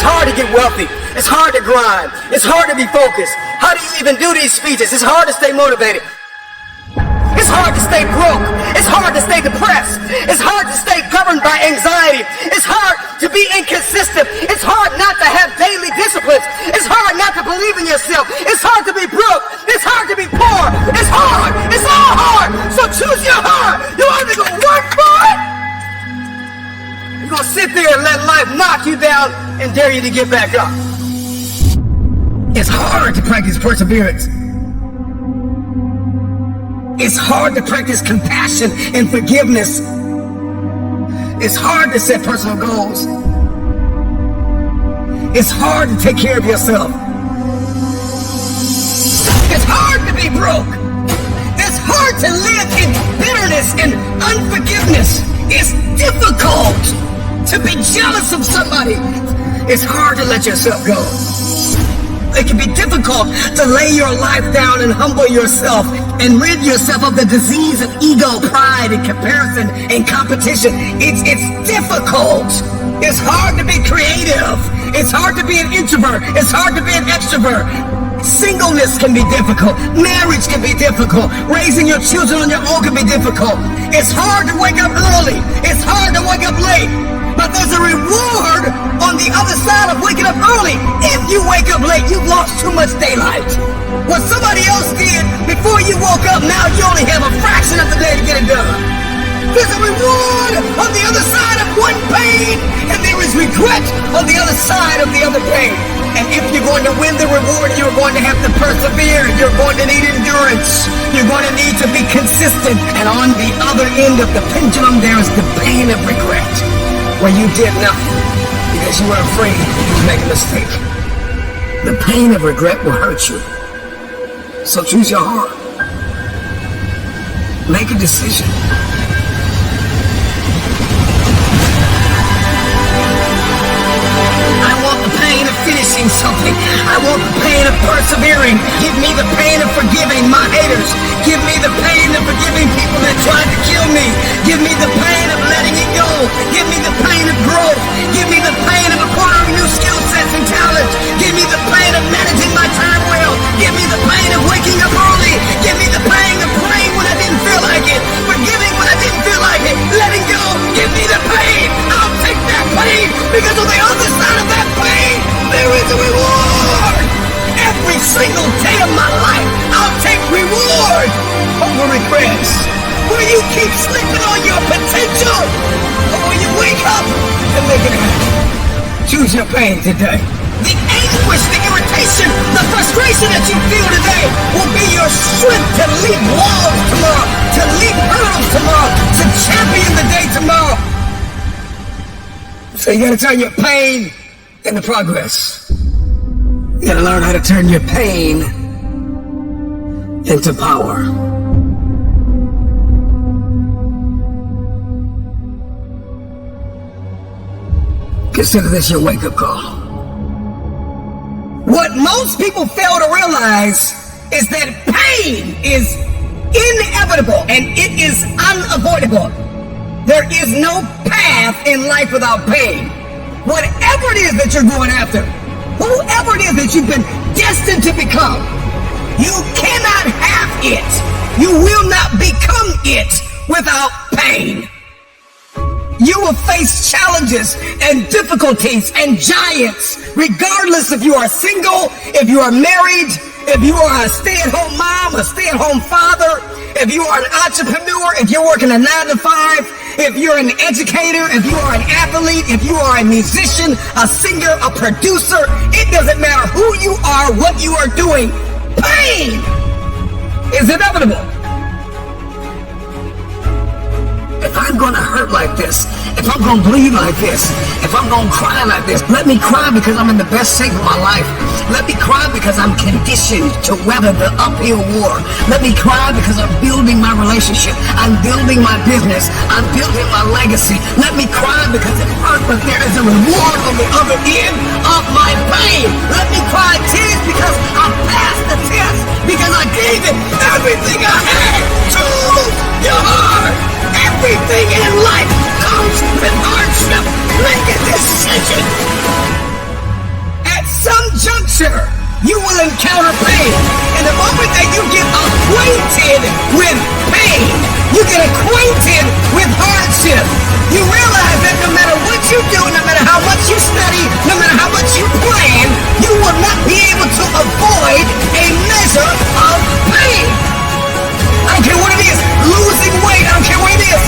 It's hard to get wealthy. It's hard to grind. It's hard to be focused. How do you even do these speeches? It's hard to stay motivated. It's hard to stay broke. It's hard to stay depressed. It's hard to stay governed by anxiety. It's hard to be inconsistent. It's hard not to have daily disciplines. It's hard not to believe in yourself. It's hard to be broke. It's hard to be poor. It's hard. It's all hard. So choose your heart. You either gonna work for it, you're gonna sit there and let life knock you down and dare you to get back up. It's hard to practice perseverance. It's hard to practice compassion and forgiveness. It's hard to set personal goals. It's hard to take care of yourself. It's hard to be broke. It's hard to live in bitterness and unforgiveness. It's difficult to be jealous of somebody. It's hard to let yourself go. It can be difficult to lay your life down and humble yourself and rid yourself of the disease of ego, pride, and comparison and competition. It's difficult. It's hard to be creative. It's hard to be an introvert. It's hard to be an extrovert. Singleness can be difficult. Marriage can be difficult. Raising your children on your own can be difficult. It's hard to wake up early. It's hard to wake up late. But there's a reward on the other side of waking up early. If you wake up late, you've lost too much daylight. What somebody else did before you woke up, now you only have a fraction of the day to get it done. There's a reward on the other side of one pain, and there is regret on the other side of the other pain. And if you're going to win the reward, you're going to have to persevere. You're going to need endurance. You're going to need to be consistent. And on the other end of the pendulum, there's the pain of regret, where you did nothing because you were afraid to make a mistake. The pain of regret will hurt you. So choose your heart. Make a decision. I want the pain of finishing something. I want the pain of persevering. Give me the pain of forgiving my haters. Give me the pain of forgiving people that tried to kill me. Give me the pain of letting it go. Give me the pain of growth. Give me the pain of acquiring new skill sets and talents. Give me the pain of managing my time well. Give me the pain of waking up early. Give me the pain of praying when I didn't feel like it. Forgiving when I didn't feel like it. Letting go. Give me the pain. I'll take that pain, because on the other side of that pain, there is a reward. Every single day of my life, I'll take reward over regrets. Will you keep sleeping on your potential, or will you wake up and make it happen? Choose your pain today. The anguish, the irritation, the frustration that you feel today will be your strength to leap walls tomorrow, to leap hurdles tomorrow, to champion the day tomorrow. So you gotta turn your pain into progress. You gotta learn how to turn your pain into power. Consider this your wake-up call. What most people fail to realize is that pain is inevitable and it is unavoidable. There is no path in life without pain. Whatever it is that you're going after, whoever it is that you've been destined to become, you cannot have it. You will not become it without pain. You will face challenges and difficulties and giants, regardless if you are single, if you are married, if you are a stay-at-home mom, a stay-at-home father, if you are an entrepreneur, if you're working a 9-to-5, if you're an educator, if you are an athlete, if you are a musician, a singer, a producer, it doesn't matter who you are, what you are doing. Pain is inevitable. If I'm going to hurt like this, if I'm going to bleed like this, if I'm going to cry like this, let me cry because I'm in the best shape of my life. Let me cry because I'm conditioned to weather the uphill war. Let me cry because I'm building my relationship. I'm building my business. I'm building my legacy. Let me cry because it hurts, but there is a reward on the other end of my pain. Let me cry tears because I passed the test, because I gave it everything I had. Choose your heart. Everything in life comes with hardship. Make a decision. juncture, you will encounter pain. And the moment that you get acquainted with pain, you get acquainted with hardship, you realize that no matter what you do, no matter how much you study, no matter how much you plan, you will not be able to avoid a measure of pain. I don't care what it is, losing weight, I don't care what it is,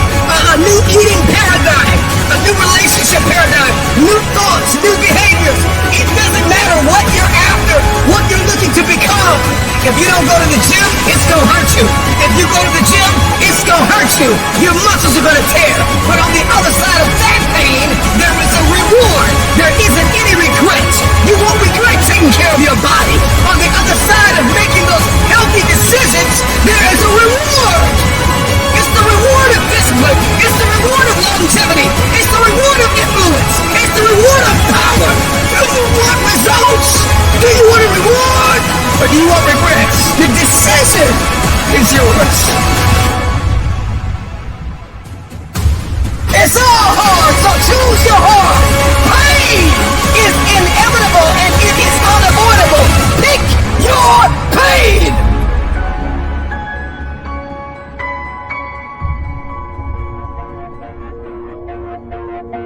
a new eating paradigm, a new relationship paradigm, new thoughts, new behaviors. It doesn't matter what you're after, what you're looking to become. If you don't go to the gym, it's going to hurt you. If you go to the gym, it's going to hurt you. Your muscles are going to tear. But on the other side of that pain, there is a reward. There isn't any regret. You won't regret taking care of your body. On the other side of making those healthy decisions, there is a reward. It's the reward of discipline. It's the reward of longevity. It's the reward of influence. It's the reward of power. Do you want results? Do you want a reward? Or do you want regrets? The decision is yours. It's all hard, so choose your heart. Pain is inevitable and it is unavoidable. Pick your pain.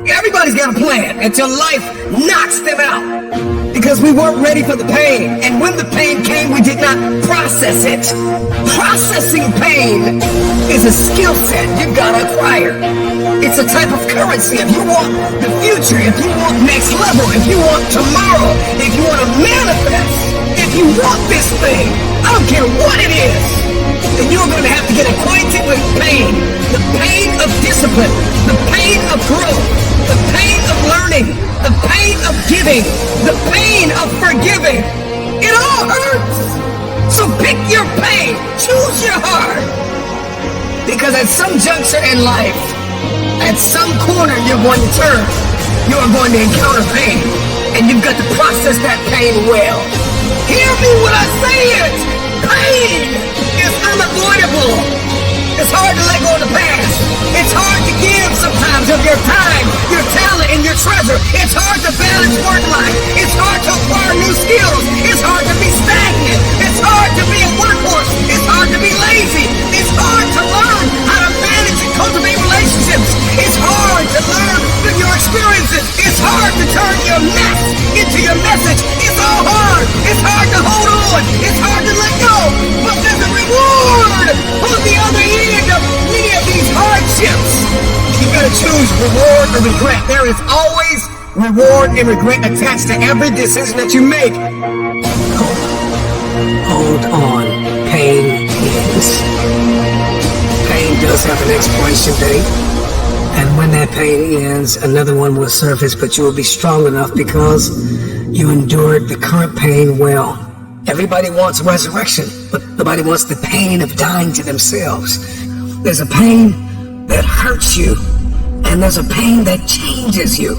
Everybody's got a plan until life knocks them out. Because we weren't ready for the pain. And when the pain came, we did not process it. Processing pain is a skill set you've got to acquire. It's a type of currency. If you want the future, if you want next level, if you want tomorrow, if you want to manifest, if you want this thing, I don't care what it is, then you're going to have to get acquainted with pain. The pain of discipline, the pain of growth, the pain of learning, the pain of giving, the pain of forgiving. It all hurts. So pick your pain. Choose your heart. Because at some juncture in life, at some corner you're going to turn, you are going to encounter pain. And you've got to process that pain well. Hear me when I say it. Pain is unavoidable. It's hard to let go of the past. It's hard to give sometimes of your time, your talent, and your treasure. It's hard to balance work life. It's hard to acquire new skills. It's hard to be stagnant. It's hard to be a workhorse. It's hard to be lazy. It's hard to learn how to manage and cultivate relationships. It's hard to learn from your experiences. It's hard to turn your mess into your message. It's all hard. It's hard to hold on. It's hard to let go. But there's a reward on the other end of many of these hardships. You gotta choose reward or regret. There is always reward and regret attached to every decision that you make. Hold on. Pain ends. Pain does have an expiration date. And when that pain ends, another one will surface, but you will be strong enough because you endured the current pain well. Everybody wants resurrection, but nobody wants the pain of dying to themselves. There's a pain that hurts you, and there's a pain that changes you.